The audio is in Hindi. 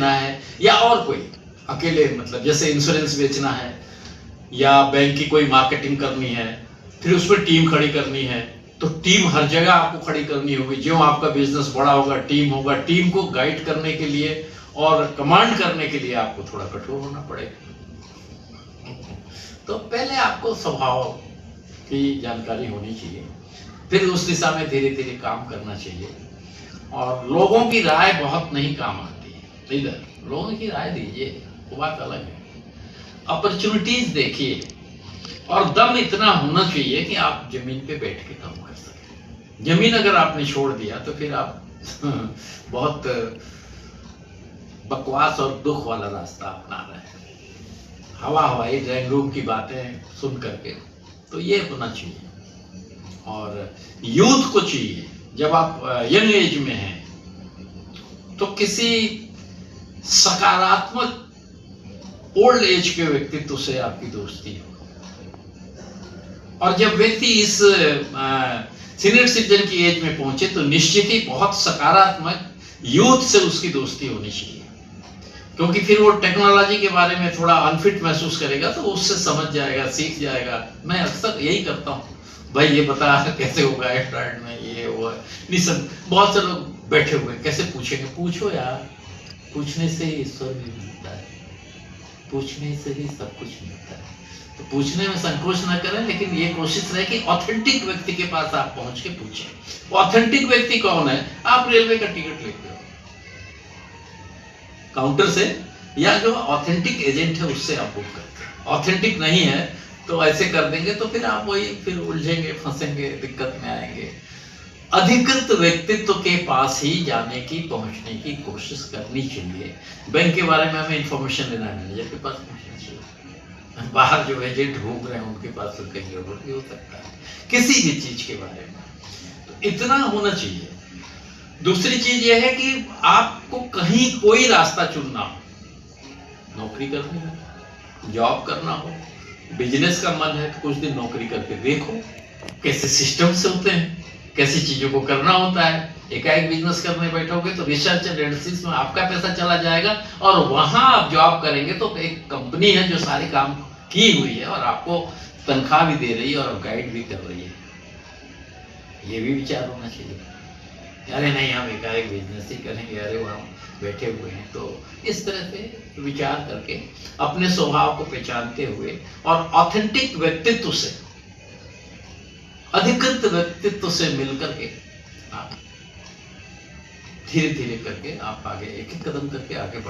देना है या और कोई अकेले, मतलब जैसे इंश्योरेंस बेचना है या बैंक की कोई मार्केटिंग करनी है, फिर उसमें टीम खड़ी करनी है, तो टीम हर जगह आपको खड़ी करनी होगी। जो आपका बिजनेस बड़ा होगा, टीम को गाइड करने के लिए और कमांड करने के लिए आपको थोड़ा कठोर होना पड़ेगा। तो पहले आपको स्वभाव की जानकारी होनी चाहिए, फिर उस दिशा में धीरे धीरे काम करना चाहिए। और लोगों की राय बहुत नहीं काम आती है, इधर लोगों की राय दीजिए, वो बात अलग है। अपॉर्चुनिटीज देखिए, और दम इतना होना चाहिए कि आप जमीन पे बैठ के काम कर सकें। जमीन अगर आपने छोड़ दिया तो फिर आप बहुत बकवास और दुख वाला रास्ता अपना रहे हैं, हवाई ड्राइंग रूम की बातें सुन करके। तो ये होना चाहिए। और यूथ को चाहिए, जब आप यंग एज में हैं तो किसी सकारात्मक ओल्ड एज के व्यक्तित्व से आपकी दोस्ती हो। और जब व्यक्ति इस सीनियर सिटीजन की एज में पहुंचे तो निश्चित ही बहुत सकारात्मक यूथ से उसकी दोस्ती होनी चाहिए, क्योंकि फिर वो टेक्नोलॉजी के बारे में थोड़ा अनफिट महसूस करेगा तो उससे समझ जाएगा, सीख जाएगा। मैं अक्सर यही करता हूँ, भाई ये बता कैसे होगा एंड्रॉइड में, ये वो निसन। बहुत से लोग बैठे हुए कैसे पूछेंगे, पूछो यार, पूछने से ही ईश्वर भी मिलता है, पूछने से ही सब कुछ मिलता है। तो पूछने में संकोच ना करें, लेकिन ये कोशिश रहे कि ऑथेंटिक व्यक्ति के पास आप पहुंच के पूछें। ऑथेंटिक व्यक्ति कौन है? आप रेलवे का टिकट लेते हो काउंटर से, या जो ऑथेंटिक एजेंट है उससे आप बुक करते हो। ऑथेंटिक नहीं है तो ऐसे कर देंगे तो फिर आप वही फिर उलझेंगे, फंसेंगे, दिक्कत में आएंगे। अधिकृत व्यक्तित्व के पास ही जाने की, पहुंचने की कोशिश करनी चाहिए। बैंक के बारे में हमें इंफॉर्मेशन लेना है, मैनेजर के पास पहुंचना चाहिए। बाहर जो एजेंट घूम रहे हैं उनके पास तो कहीं गड़बड़ भी हो सकता है, किसी भी चीज के बारे में। तो इतना होना चाहिए। दूसरी चीज यह है कि आपको कहीं कोई रास्ता चुनना हो, नौकरी करनी हो, जॉब करना हो, बिजनेस का मन है तो कुछ दिन नौकरी करके देखो कैसे सिस्टम से होते हैं, कैसी चीजों को करना होता है। एकाएक बिजनेस करने बैठोगे तो रिसर्च एंड एनालिसिस में आपका पैसा चला जाएगा, और वहां आप जॉब करेंगे तो एक कंपनी है जो सारे काम की हुई है और आपको तनख्वाह भी दे रही है और गाइड भी कर रही है। ये भी विचार होना चाहिए। अरे नहीं, हम एकाएक बिजनेस ही करेंगे, अरे वहां बैठे हुए हैं। तो इस तरह से विचार करके अपने स्वभाव को पहचानते हुए और ऑथेंटिक व्यक्तित्व से, अधिकृत व्यक्तित्व से मिलकर के आप धीरे धीरे करके आप आगे एक एक कदम करके आगे बढ़